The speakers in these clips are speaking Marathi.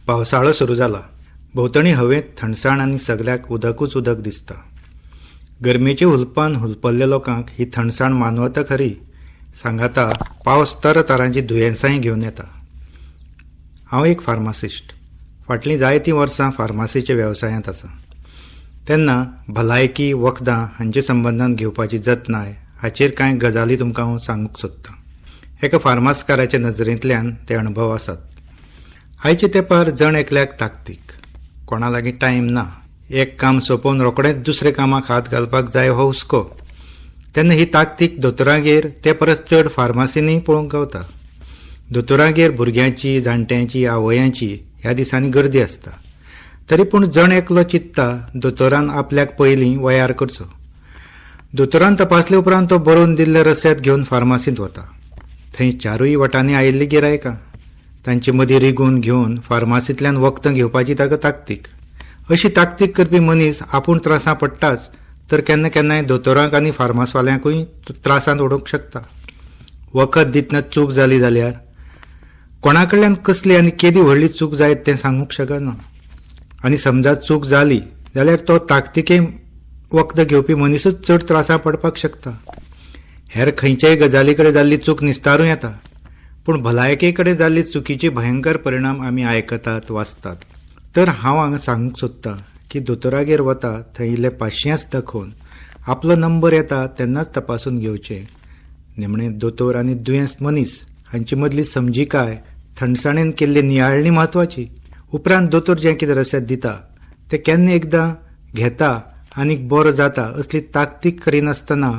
पावसाळो सुरू जाला. भोंवतणी हवेंत थंडसाण आनी सगळ्याक उदकूच उदक दिसता. गरमेच्या हुलपान हुलपल्ल्या लोकांक ही थंडसाण मानवता खरी, सांगाता पावस तरांची दुयेंसांय घेवन येता. हांव एक फार्मासिस्ट. फाटलीं जायतीं वर्सां फार्मासीच्या वेवसायांत आसा. तेन्ना भलायकी वखदां हांचे संबंदान घेवपाची जतनाय हाचेर कांय गजाली तुमकां हांव सांगूंक सोदतां. एका फार्मासकाराच्या नजरेंतल्यान ते अणभव आसात. आयच्या तेंपार जण एकल्याक ताकतीक, कोणा लागीं टायम ना, एक काम सोंपोवन रोखडेंच दुसऱ्या कामाक हात घालपाक जाय हो हुस्को. तेन्ना ही ताकतीक दोतोरांगेर ते परस चड फार्मासींनी पळोवंक गावता. दोतोरांगेर भुरग्यांची, जाणट्यांची, आवयांची ह्या दिसांनी गर्दी आसता. तरी पूण जण एकलो चिंतता दोतोरान आपल्याक पयलीं वयार करचो. दोतोरान तपासले उपरांत तो बरोवन दिल्ले रसेत घेवन फार्मासींत वता. थंय चारूय वटांनी आयिल्लीं गिरायकां, तांचे मदीं रिगून घेवन फार्मासींतल्यान वखदां घेवपाची ताका ताकतीक. अशी ताकतीक करपी मनीस आपूण त्रासां पडटाच, तर केन्ना केन्नाय दोतोरांक आनी फार्मासवाल्यांकूय त्रासांत उडोवंक शकता. वखद दितना चूक जाली जाल्यार कोणा कडल्यान कसली आनी केदी व्हडली चूक जायत तें सांगूंक शकना. आनी समजा चूक जाली जाल्यार तो ताकतिके वखद घेवपी मनीसच चड त्रासां पडपाक शकता. हेर खंयच्याय गजाली कडेन जाल्ली चूक निस्तारूं येता, पूण भलायके कडेन जाल्ली चुकीचे भयंकर परिणाम आमी आयकतात, वाचतात. तर हांव हांगा सांगूंक सोदतां की दोतोरागेर वता थंय इल्लें पाशियेंस दाखोवन आपलो नंबर येता तेन्नाच तपासून घेवचें. निमणें दोतोर आनी दुयेंस मनीस हांचे मदली समजिकाय, थंडसाणेन केल्ली नियाळणी म्हत्वाची. उपरांत दोतोर जें कितें रसेत दिता तें केन्ना एकदां घेता आनी बरो जाता असली ताकतीक करिनासतना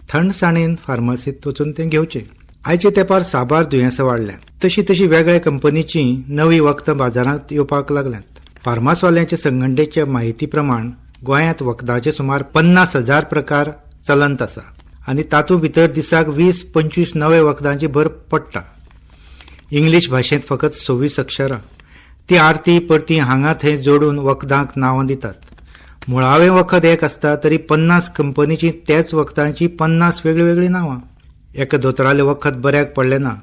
थंडसाणेन फार्मासींत वचून तें घेवचें. आयच्या तेंपार साबार दुयेंसां वाडल्यांत. तशी तशी वेगळ्या कंपनीचीं नवीं वखदां बाजारांत येवपाक लागल्यांत. फार्मासवाल्यांच्या संघटनेच्या म्हायती प्रमाण गोंयांत वखदाचे सुमार 50,000 प्रकार चलंत आसा आनी तातूंत भितर दिसाक 20-25 नवे वखदांची भर पडटा. इंग्लीश भाशेंत फकत 26 अक्षरां. ती आरती परती हांगा थंय जोडून वखदांक नांवां दितात. मुळावें वखद एक आसता तरी 50 कंपनीची त्याच वखदांची 50 वेगळीं नांवां. एका दोतोरालें वखद बऱ्याक पडलें ना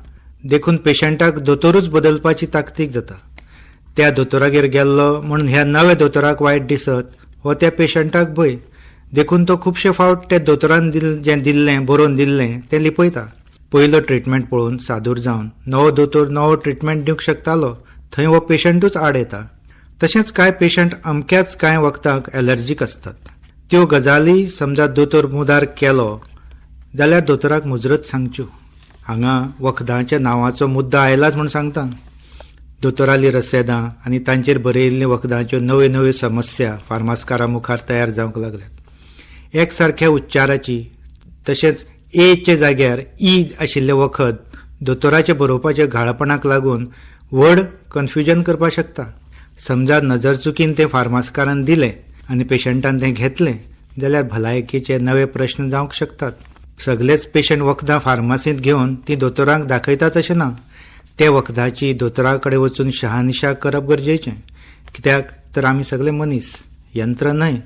देखून पेशंटाक दोतोरूच बदलपाची ताकतीक जाता. त्या दोतोरागेर गेल्लो म्हणून ह्या नव्या दोतोराक वायट दिसत हो त्या पेशंटाक भंय देखून तो खुबशे फावट त्या दोतोरान जें दिल्लें, बरोवन दिल्लें तें लिपयता. पयलो ट्रिटमेंट पळोवन सादूर जावन नवो दोतोर नवो ट्रिटमेंट दिवंक शकतालो थंय हो पेशंटूच आड येता. तशेंच कांय पेशंट अमक्याच कांय वखदांक एलर्जीक आसतात. त्यो गजाली समजा दोतोर मुदार केलो जाल्यार दोतोराक मुजरत सांगच्यो. हांगा वखदांच्या नांवाचो मुद्दो आयलाच म्हूण सांगता. दोतोराली रसेदां आनी तांचेर बरयल्लीं वखदांच्यो नव्यो नव्यो समस्या फार्मासकारा मुखार तयार जावंक लागल्यात. एक सारख्या उच्चाराची तशेंच एचे जाग्यार ई आशिल्लें वखद दोतोराच्या बरोवपाच्या घाळपणाक लागून व्हड कन्फ्युजन करपाक शकता. समजा नजर चुकीन तें फार्मासकारान दिलें आनी पेशंटान तें घेतलें जाल्यार भलायकेचे नवे प्रश्न जावंक शकतात. सगळेच पेशंट वखदां फार्मासींत घेवन ती दोतोरांक दाखयतात अशें ना. ते वखदाची दोतोरा कडेन वचून शहानिशा करप गरजेचें. कित्याक तर आमी सगळे मनीस, यंत्र न्हय.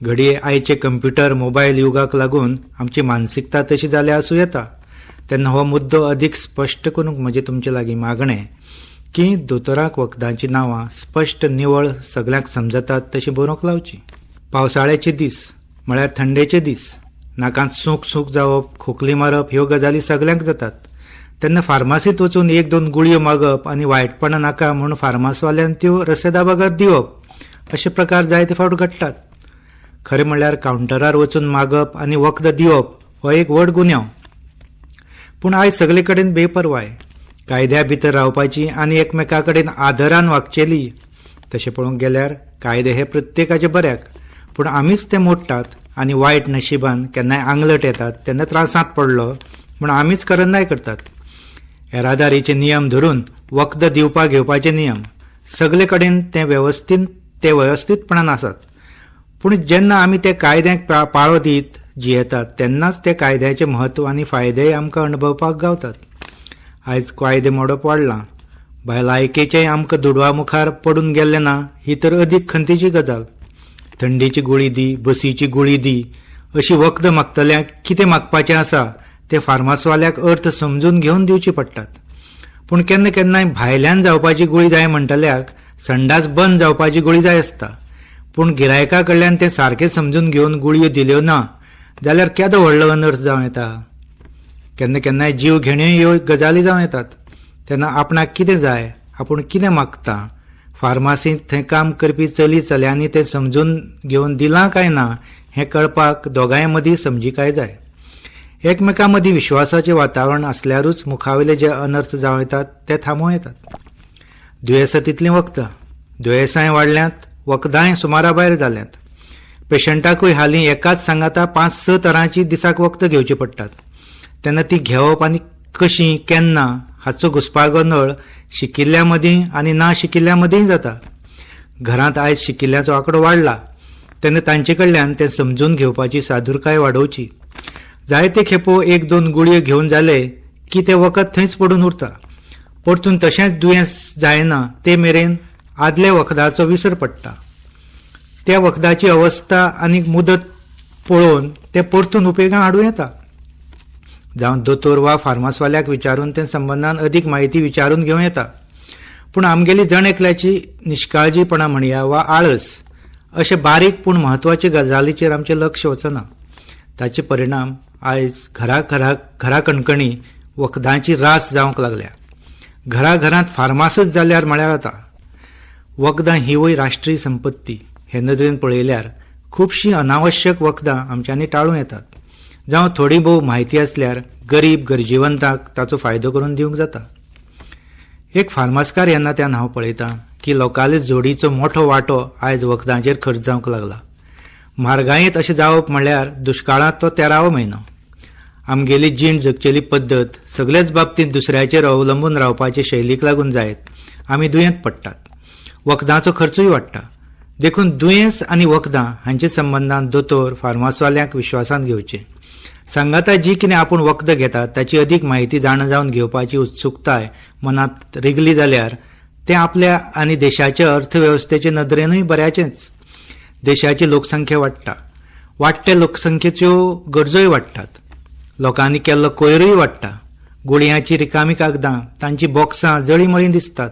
घडये आयचे कंप्युटर, मोबायल युगाक लागून आमची मानसिकता तशी जाल्या आसूं येता. तेन्ना हो मुद्दो अदीक स्पश्ट करूंक म्हजें तुमचे लागीं मागणें की दोतोराक वखदांची नांवां स्पश्ट, निवळ, सगळ्यांक समजतात तशी बरोवंक लावची. पावसाळ्याचे दीस म्हळ्यार थंडेचे दीस, नाकांत सूक जावप, खोकली मारप ह्यो गजाली सगळ्यांक जातात. तेन्ना फार्मासींत वचून 1-2 गुळयो मागप आनी वायटपणां नाका म्हूण फार्मासवाल्यान त्यो रसेदा बगर दिवप अशे प्रकार जायते फावट घडटात. खरें म्हणल्यार कावंटरार वचून मागप आनी वखद दिवप हो एक व्हड गुन्यांव. पूण आयज सगळे कडेन बेपरवाय, कायद्या भितर रावपाची आनी एकमेका कडेन आदरान वागचेली. तशें पळोवंक गेल्यार कायदे हे प्रत्येकाचे बऱ्याक, पूण आमीच ते मोडटात आनी वायट नशिबान केन्नाय आंगलट येतात तेन्ना त्रासांत पडलो म्हूण आमीच करनाय करतात. येरादारीचे नियम धरून वखद दिवपा घेवपाचे नियम सगळे कडेन ते व्यवस्थीतपणान आसात. पूण जेन्ना आमी ते कायद्याक पाळो दीत जियेतात तेन्नाच ते कायद्याचे म्हत्व आनी फायदेय आमकां अणभवपाक गावतात. आयज कायदे मोडप वाडलां. भलायकेचेय आमकां दुडवा मुखार पडून गेल्लें ना ही तर अदीक खंतीची गजाल. थंडीची गुळी दी, बसीची गुळी दी अशी वखद मागतल्यांक कितें मागपाचें आसा ते फार्मासवाल्याक अर्थ समजून घेवन दिवची पडटात. पूण केन्ना केन्नाय भायल्यान जावपाची गुळी जाय म्हणटल्याक संडास बंद जावपाची गुळी जाय आसता, पूण गिरायका कडल्यान ते सारके समजून घेवन गुळयो दिल्यो ना जाल्यार केदो व्हडलो अनर्थ जावं येता. केन्ना केन्नाय जीव घेण्यो ह्यो गजाली जावं येतात. तेन्ना आपणाक कितें जाय, आपूण कितें मागता, फार्मासींत थंय काम करपी चली चल्यांनी तें समजून घेवन दिलां काय ना हें कळपाक दोगांय मदीं समजिकाय जाय. एकमेकां मदीं विश्वासाचें वातावरण आसल्यारूच मुखावेले जे अनर्थ जावं येतात ते थांबूं येतात. दुयेंसां तितलीं वखदां, दुयेंसांय वाडल्यांत, वखदांय सुमारा भायर जाल्यांत. पेशंटाकूय हालीं एकाच सांगाता 5-6 तरांची दिसाक वखदां घेवची पडटात. तेन्ना ती घेवप आनी कशीं, केन्ना हाचो घुसपागोंदळ शिकिल्ल्या मदीं आनी ना शिकिल्ल्या मदींय जाता. घरांत आयज शिकिल्ल्याचो आंकडो वाडला तेन्ना तांचे कडल्यान तें समजून घेवपाची सादूरकाय वाडोवची. जायते खेपो 1-2 गुळयो घेवन जाले की तें वखद थंयच पडून उरता. परतून तशेंच दुयेंस जायना ते मेरेन आदल्या वखदाचो विसर पडटा. त्या वखदाची अवस्था आनी मुदत पळोवन तें परतून उपेगां हाडूं येता. जावं दोतोर वा फार्मासवाल्याक विचारून ते संबंदान अदीक म्हायती विचारून घेवं येता. पूण आमगेली जण एकल्याची निश्काळजीपणा म्हणया वा आळस अशे बारीक पूण म्हत्वाचे गजालीचेर आमचें लक्ष वचना. ताचे परिणाम आयज घरा कणकणी वखदांची रास जावंक लागल्या. घरांत फार्मासच जाल्यार म्हळ्यार जाता. वखदां ही वय राष्ट्रीय संपत्ती हे नदरेन पळयल्यार खुबशीं अनावश्यक वखदां आमच्यांनी टाळूं येतात. जावं थोडी भोव म्हायती आसल्यार गरीब गरजेवंतांक ताचो फायदो करून दिवंक जाता. एक फार्मासकार येन्ना हांव पळयतां की लोकांले जोडीचो मोठो वांटो आयज वखदांचेर खर्च जावंक लागला. म्हारगायेंत अशें जावप म्हणल्यार दुश्काळांत तो 13वो म्हयनो. आमगेली जीण जगचेली पद्दत सगळेच बाबतींत दुसऱ्याचेर अवलंबून रावपाचे शैलीक लागून जायत आमी दुयेंत पडटात. वखदांचो खर्चूय वाडटा. देखून दुयेंस आनी वखदां हांचे संबंदान दोतोर फार्मासवाल्यांक विश्वासान घेवचें. सांगाता जी कितें आपूण वखदां घेतात ताची अदीक म्हायती जाणा जावन घेवपाची उत्सुकताय मनांत रिगली जाल्यार तें आपल्या आनी देशाच्या अर्थवेवस्थेचे नदरेनूय बऱ्याचेंच. देशाची लोकसंख्या वाडटा. वाडटे लोकसंख्येच्यो गरजोय वाडटात. लोकांनी केल्लो कोयरूय वाडटा. गुळयांची रिकामी कागदां, तांची बॉक्सां जळीमळीं दिसतात.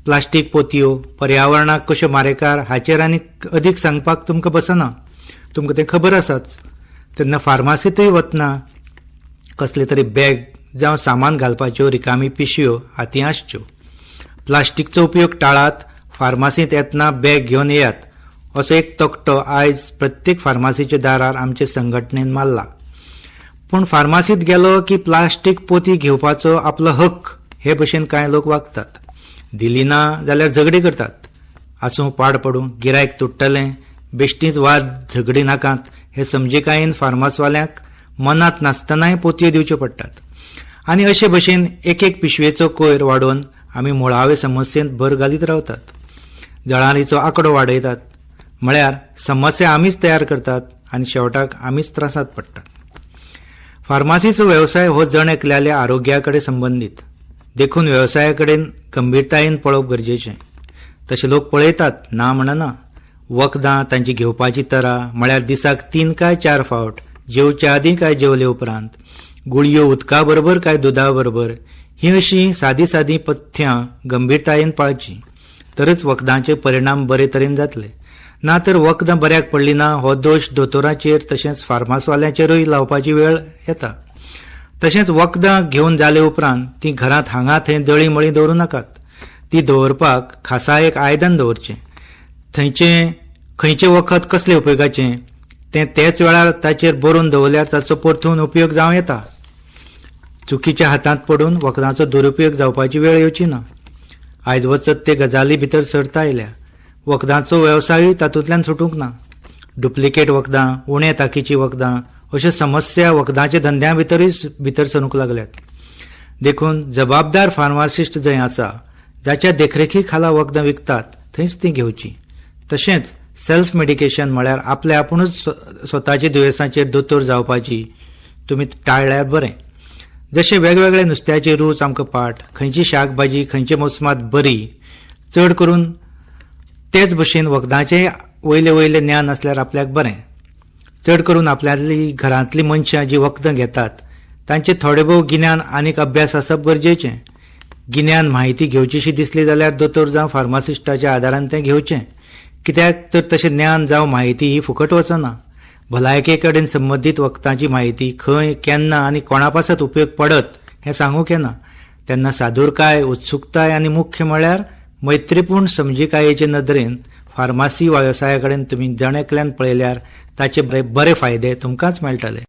प्लास्टीक पोतयो पर्यावरणाक कश्यो मारेकार हाचेर आनी अदीक सांगपाक तुमकां बसना. तुमकां तें खबर आसाच. तेन्ना फार्मासींतूय वतना कसले तरी बॅग जावं सामान घालपाच्यो रिकामी पिशव्यो हातीं आसच्यो. प्लास्टीकचो उपयोग टाळात. फार्मासींत येतना बॅग घेवन येयात असो एक तकटो आयज प्रत्येक फार्मासीच्या दारार आमचे संघटनेन मारला. पूण फार्मासींत गेलो की प्लास्टीक पोती घेवपाचो आपलो हक्क हे भशेन कांय लोक वागतात. दिली ना जाल्यार झगडी करतात. आसूं पाड पडूं, गिरायक तुट्टलें, बेश्टीच वाद झगडी नाकात हे समजिकायेन फार्मासवाल्यांक मनांत नासतनाय पोतयो दिवच्यो पडटात. आनी अशे भशेन एक पिशवेचो कोयर वाडोवन आमी मुळावे समस्येंत भर घालीत रावतात. जळारीचो आंकडो वाडयतात. म्हळ्यार समस्या आमीच तयार करतात आनी शेवटाक आमीच त्रासांत पडटात. फार्मासीचो वेवसाय हो जण एकल्याल्या आरोग्या कडेन संबंदीत. देखून वेवसाया कडेन गंभीरतायेन पळोवप गरजेचें. तशे लोक पळयतात ना म्हणना. वखदां, तांची घेवपाची तरा म्हळ्यार दिसाक 3 काय 4 फावट, जेवच्या आदीं काय जेवले उपरांत, गुळयो उदका बरोबर काय दुदा बरोबर, ही अशीं सादी पथ्यां गंभीरतायेन पाळची. तरच वखदांचे परिणाम बरे तरेन जातले. ना तर वखदां बऱ्याक पडली ना हो दोश दोतोराचेर तशेंच फार्मासवाल्यांचेरूय लावपाची वेळ येता. तशेंच वखदां घेवन जाले उपरांत ती घरांत हांगा थंय दळी मळी दवरूं नाकात. ती दवरपाक खासा एक आयदन दवरचें. खंयचें वखद कसले उपेगाचें तें तेच वेळार ताचेर बरोवन दवरल्यार ताचो परतून उपयोग जावं येता. चुकीच्या हातांत पडून वखदांचो दुरुपयोग जावपाची वेळ येवची ना. आयज वचत ते गजाली भितर सरता आयल्या. वखदांचो वेवसायूय तातूंतल्यान सुटूंक ना. डुप्लिकेट वखदां, उणे तांकीची वखदां अश्यो समस्या वखदांच्या धंद्या भितर सरूंक लागल्यात. देखून जबाबदार फार्मासिस्ट जंय आसा, जाच्या देखरेखी खाला वखदां विकतात थंयच ती घेवची. तशेंच सेल्फ मेडिकेशन म्हळ्यार आपल्या आपुणूच स्वताच्या दुयेंसांचेर दोतोर जावपाची तुमी टाळल्यार बरें. जशे वेगवेगळे नुस्त्याचे रूच आमकां पाठ, खंयची शाकभाजी खंयच्या मोसमांत बरी, चड करून तेच भशेन वखदांचें वयले ज्ञान आसल्यार आपल्याक बरें. चड करून आपल्याली घरांतलीं मनशां जीं वखदां घेतात तांचें थोडें भोव गिन्यान आनीक अभ्यास आसप गरजेचें. गिन्यान म्हायती घेवचीशी दिसली जाल्यार दोतोर जावं फार्मासिस्टाच्या आदारान तें घेवचें. कित्याक तर तशें ज्ञान जावं म्हायती ही फुकट वचना. भलायके कडेन संबंदीत वखदांची म्हायती खंय, केन्ना आनी कोणा पासत उपयोग पडत हें सांगूंक येना. तेन्ना सादूरकाय, उत्सुकताय आनी मुख्य म्हळ्यार मैत्रीपूर्ण समजिकायेचे नदरेन फार्मासी वेवसाया कडेन तुमी जण एकल्यान पळयल्यार ताचे बरे फायदे तुमकांच मेळटले.